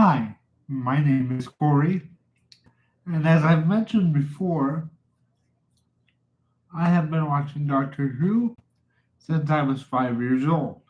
Hi, my name is Corey, and as I've mentioned before, I have been watching Doctor Who since I was 5 years old.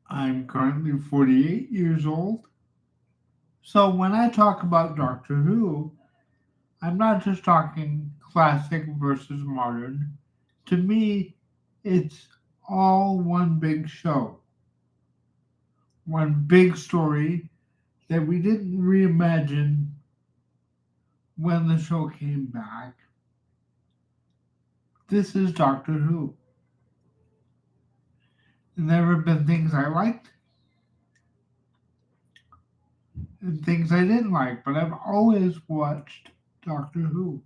I'm currently 48 years old, so when I talk about Doctor Who, I'm not just talking classic versus modern. To me, it's all one big show, one big story that we didn't reimagine when the show came back. This is Doctor Who. There have been things I liked and things I didn't like, but I've always watched Doctor Who.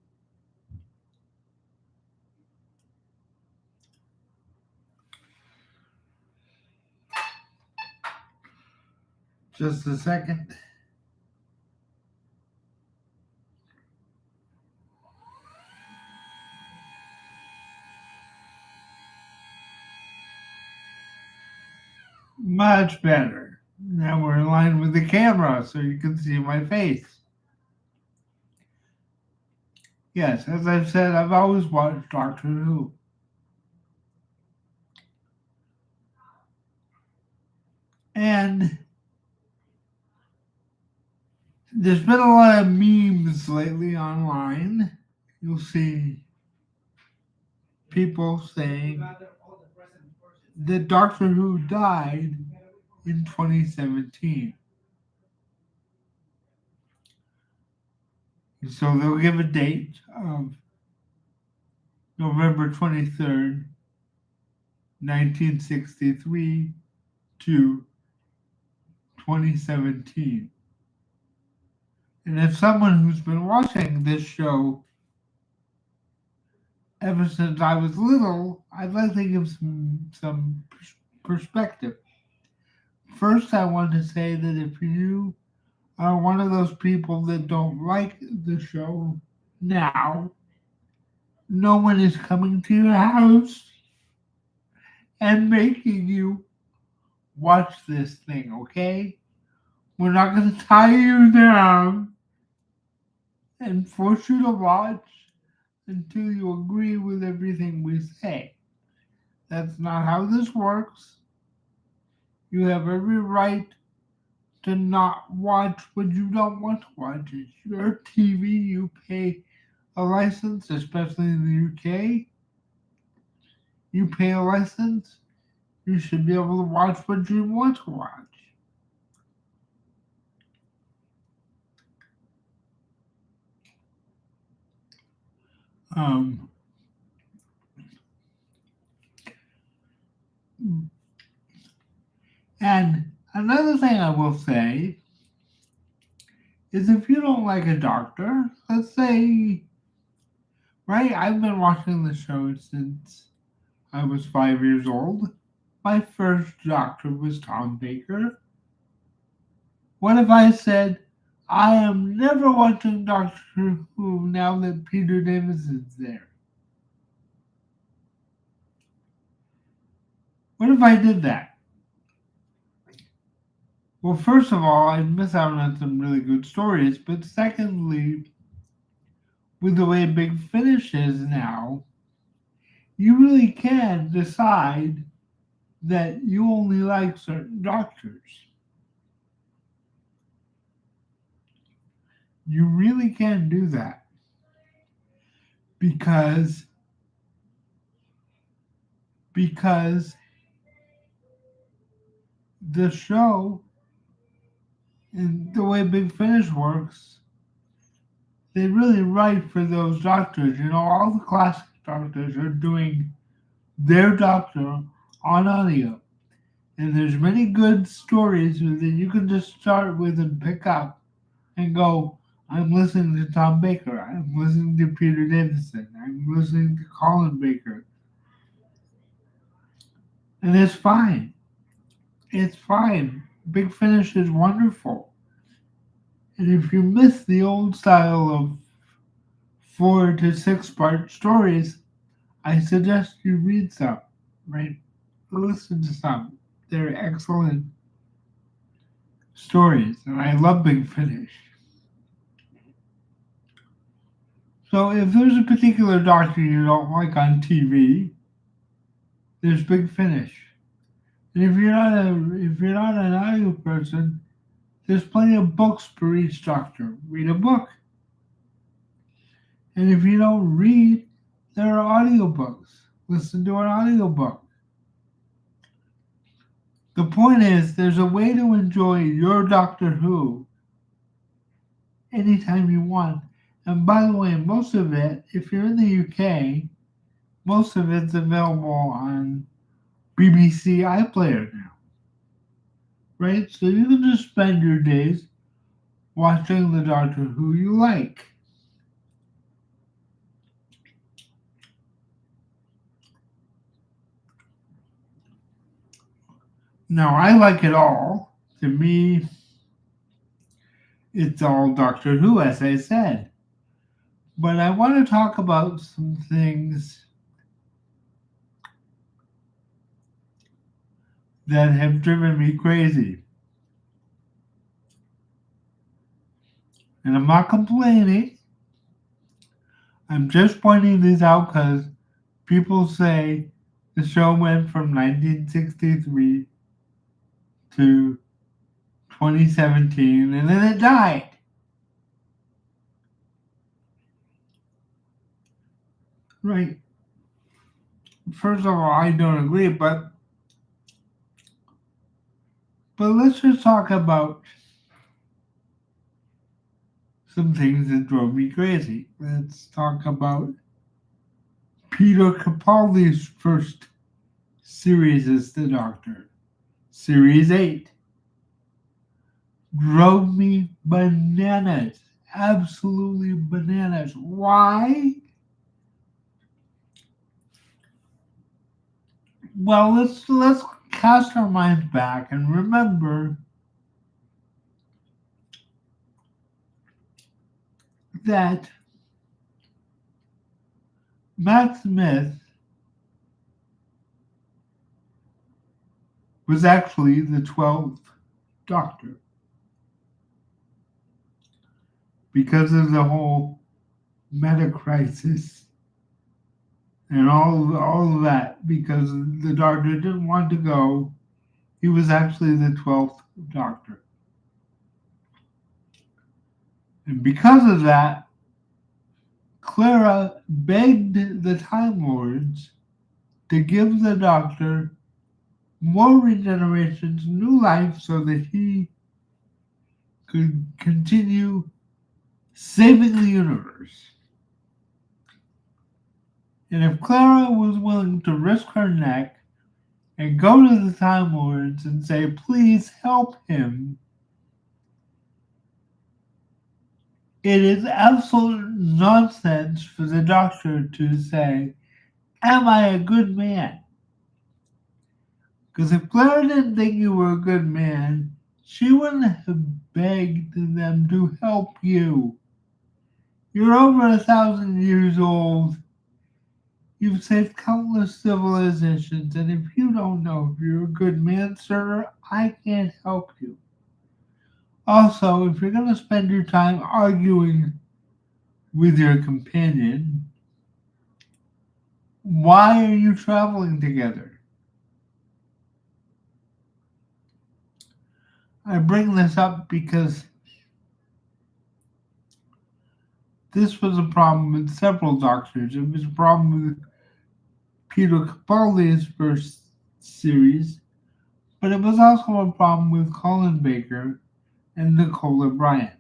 Just a second. Much better. Now we're in line with the camera so you can see my face. Yes, as I've said, I've always watched Doctor Who. And there's been a lot of memes lately online. You'll see people saying that Doctor Who died in 2017. So they'll give a date of November 23rd, 1963 to 2017. And if someone who's been watching this show ever since I was little, I'd like to give some perspective. First, I want to say that if you are one of those people that don't like the show now, no one is coming to your house and making you watch this thing, okay? We're not going to tie you down and force you to watch until you agree with everything we say. That's not how this works. You have every right to not watch what you don't want to watch. It's your TV. You pay a license, especially in the UK. You pay a license. You should be able to watch what you want to watch. Um, and another thing I will say is if you don't like a doctor, let's say, right, I've been watching the show since I was 5 years old. My first doctor was Tom Baker. What if I said, I am never watching Doctor Who now that Peter Davison's there? What if I did that? Well, first of all, I'd miss out on some really good stories, but secondly, with the way Big Finish is now, you really can decide that you only like certain doctors. You really can do that because the show and the way Big Finish works, they really write for those doctors. You know, all the classic doctors are doing their doctor on audio. And there's many good stories that you can just start with and pick up and go, I'm listening to Tom Baker, I'm listening to Peter Davison, I'm listening to Colin Baker. And it's fine. It's fine. Big Finish is wonderful. And if you miss the old style of 4 to 6 part stories, I suggest you read some, right? Listen to some. They're excellent. stories, and I love Big Finish. So if there's a particular doctor you don't like on TV, there's Big Finish. And if you're not an audio person, there's plenty of books for each doctor. Read a book. And if you don't read, there are audiobooks. Listen to an audiobook. The point is, there's a way to enjoy your Doctor Who anytime you want. And by the way, most of it, if you're in the UK, most of it's available on BBC iPlayer now. Right? So you can just spend your days watching the Doctor Who you like. Now, I like it all. To me, it's all Doctor Who, as I said. But I want to talk about some things that have driven me crazy. And I'm not complaining. I'm just pointing these out because people say the show went from 1963 to 2017 and then it died. Right. First of all, I don't agree, but let's just talk about some things that drove me crazy. Let's talk about Peter Capaldi's first series as the Doctor, Series 8. Drove me bananas. Absolutely bananas. Why? Well, let's cast our minds back and remember that Matt Smith was actually the 12th Doctor. Because of the whole meta crisis and all of that, because the Doctor didn't want to go, he was actually the 12th Doctor. And because of that, Clara begged the Time Lords to give the Doctor more regenerations, new life, so that he could continue saving the universe. And if Clara was willing to risk her neck and go to the Time Lords and say, please help him, it is absolute nonsense for the Doctor to say, am I a good man? Because if Clara didn't think you were a good man, she wouldn't have begged them to help you. You're over 1,000 years old. You've saved countless civilizations, and if you don't know if you're a good man, sir, I can't help you. Also, if you're going to spend your time arguing with your companion, why are you traveling together? I bring this up because this was a problem with several doctors. It was a problem with Peter Capaldi's first series, but it was also a problem with Colin Baker and Nicola Bryant.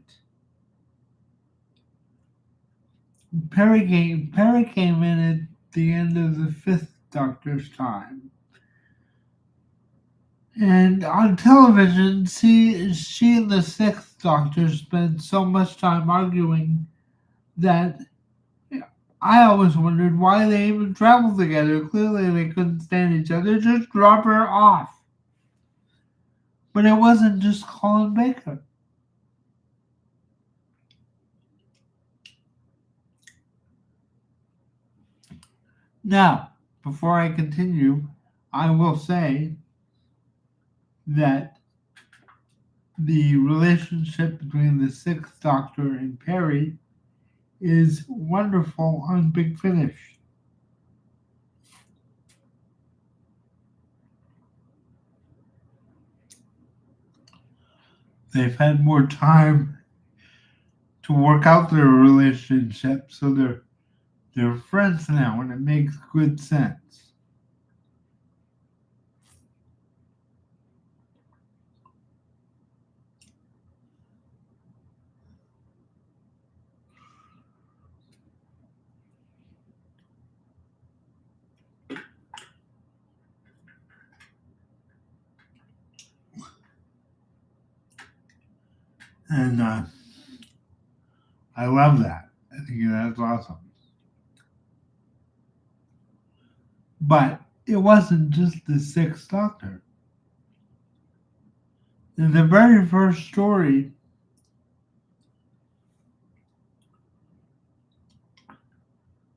Perry came in at the end of the fifth Doctor's time. And on television, she and the sixth Doctor spent so much time arguing that I always wondered why they even traveled together. Clearly they couldn't stand each other. Just drop her off. But it wasn't just Colin Baker. Now, before I continue, I will say that the relationship between the Sixth Doctor and Perry is wonderful on Big Finish. They've had more time to work out their relationship, so they're friends now, and it makes good sense. And I love that. I think that's awesome. But it wasn't just the Sixth Doctor. In the very first story,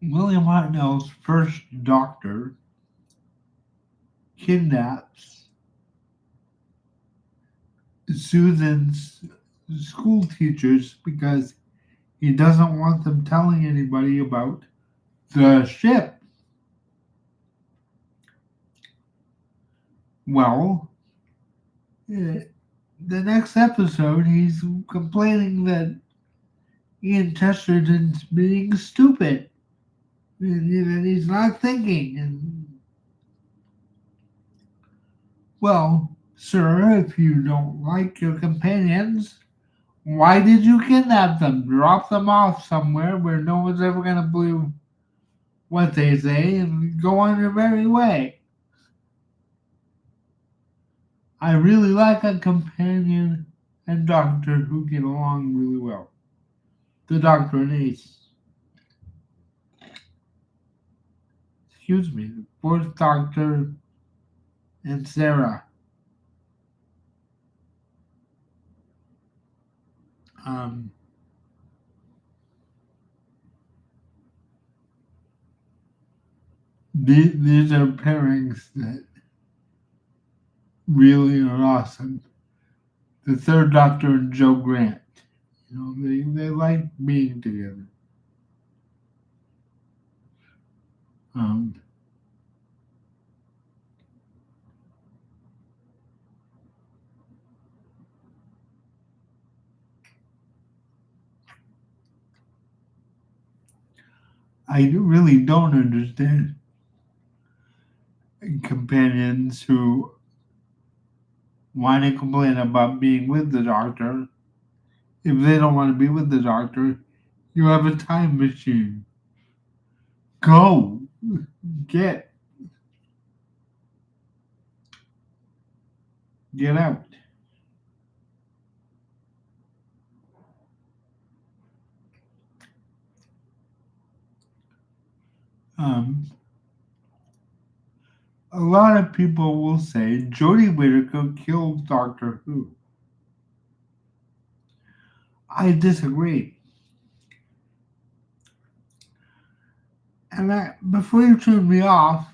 William Hartnell's first Doctor kidnaps Susan's school teachers because he doesn't want them telling anybody about the ship. Well, the next episode, he's complaining that Ian Chesterton's being stupid and he's not thinking. And well, sir, if you don't like your companions, why did you kidnap them? Drop them off somewhere where no one's ever going to believe what they say and go on your merry way. I really like a companion and Doctor who get along really well. The Doctor and Ace. Excuse me, the fourth Doctor and Sarah. Um, these are pairings that really are awesome. The third Doctor and Joe Grant. You know, they like being together. Um, I really don't understand companions who want to complain about being with the Doctor. If they don't want to be with the Doctor, you have a time machine. Go! Get! Get out. Um, a lot of people will say Jodie Whittaker killed Doctor Who. I disagree. And before you turn me off,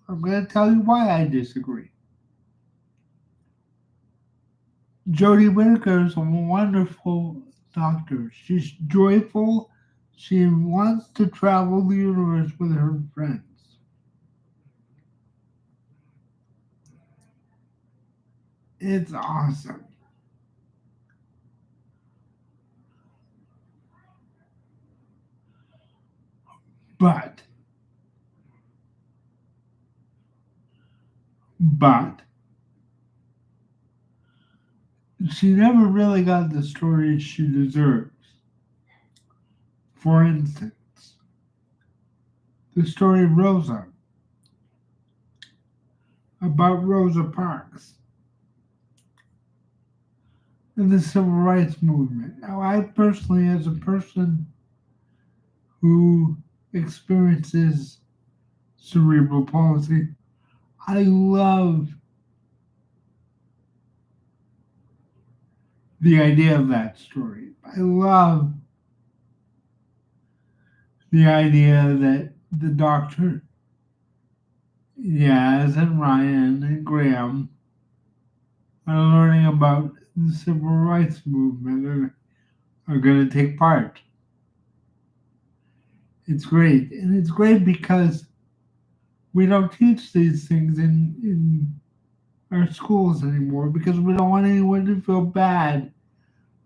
I'm going to tell you why I disagree. Jodie Whittaker is a wonderful doctor. She's joyful. She wants to travel the universe with her friends. It's awesome. But she never really got the story she deserves. For instance, the story Rosa, about Rosa Parks and the civil rights movement. Now, I personally, as a person who experiences cerebral palsy, I love the idea of that story. I love the idea that the Doctor, Yaz and Ryan and Graham are learning about the civil rights movement are going to take part. It's great. And it's great because we don't teach these things in our schools anymore because we don't want anyone to feel bad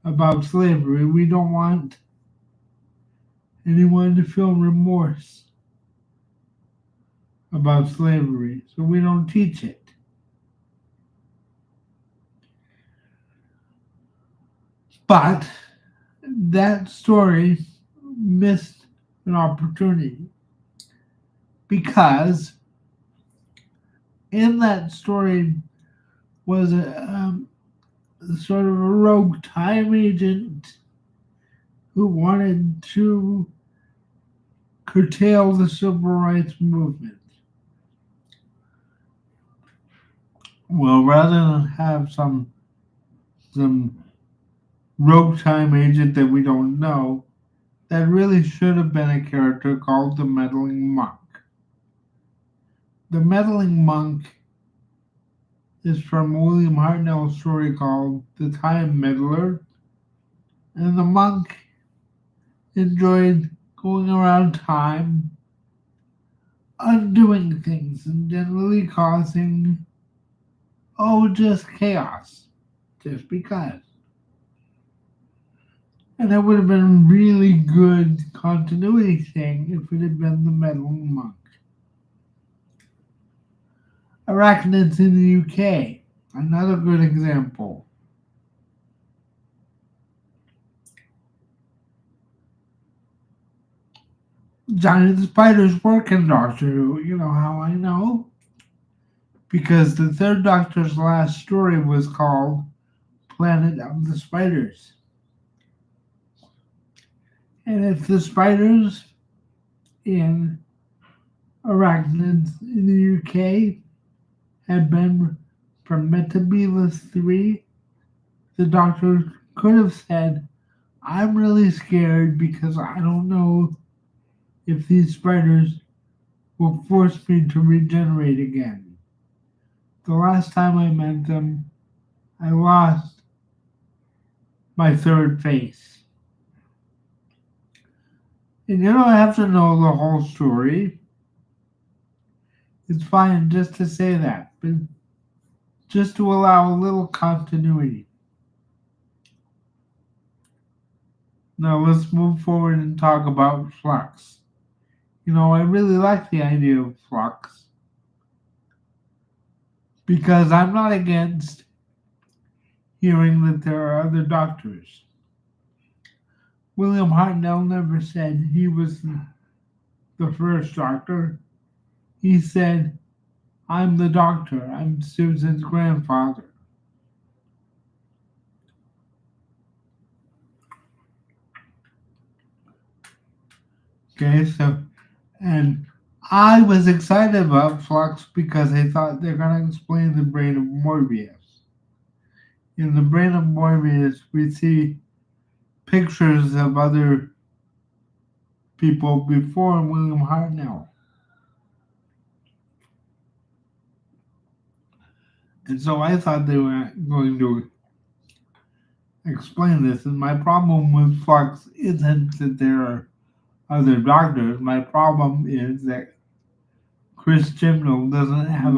about slavery. We don't want anyone to feel remorse about slavery. So we don't teach it. But that story missed an opportunity because in that story was a sort of a rogue time agent who wanted to curtail the civil rights movement. Well, rather than have some rogue time agent that we don't know, that really should have been a character called the meddling monk. The meddling monk is from William Hartnell's story called The Time Meddler, and the monk enjoyed going around time, undoing things, and generally causing, just chaos, just because. And that would have been a really good continuity thing if it had been the meddling monk. Arachnids in the UK, another good example. Giant spiders work in Doctor Who. You know how I know? Because the third Doctor's last story was called Planet of the Spiders. And if the spiders in Arachnids in the UK had been from Metabelus 3, the Doctor could have said, I'm really scared because I don't know if these spiders will force me to regenerate again. The last time I met them, I lost my third face. And you don't have to know the whole story. It's fine just to say that, but just to allow a little continuity. Now let's move forward and talk about Flux. I really like the idea of Flux because I'm not against hearing that there are other doctors. William Hartnell never said he was the first doctor. He said, I'm the doctor. I'm Susan's grandfather. Okay, and I was excited about Flux because I thought they're going to explain the brain of Morbius. In the brain of Morbius, we see pictures of other people before William Hartnell. And so I thought they were going to explain this. And my problem with Flux isn't that there are other doctors. My problem is that Chris Chibnall doesn't have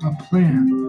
a plan.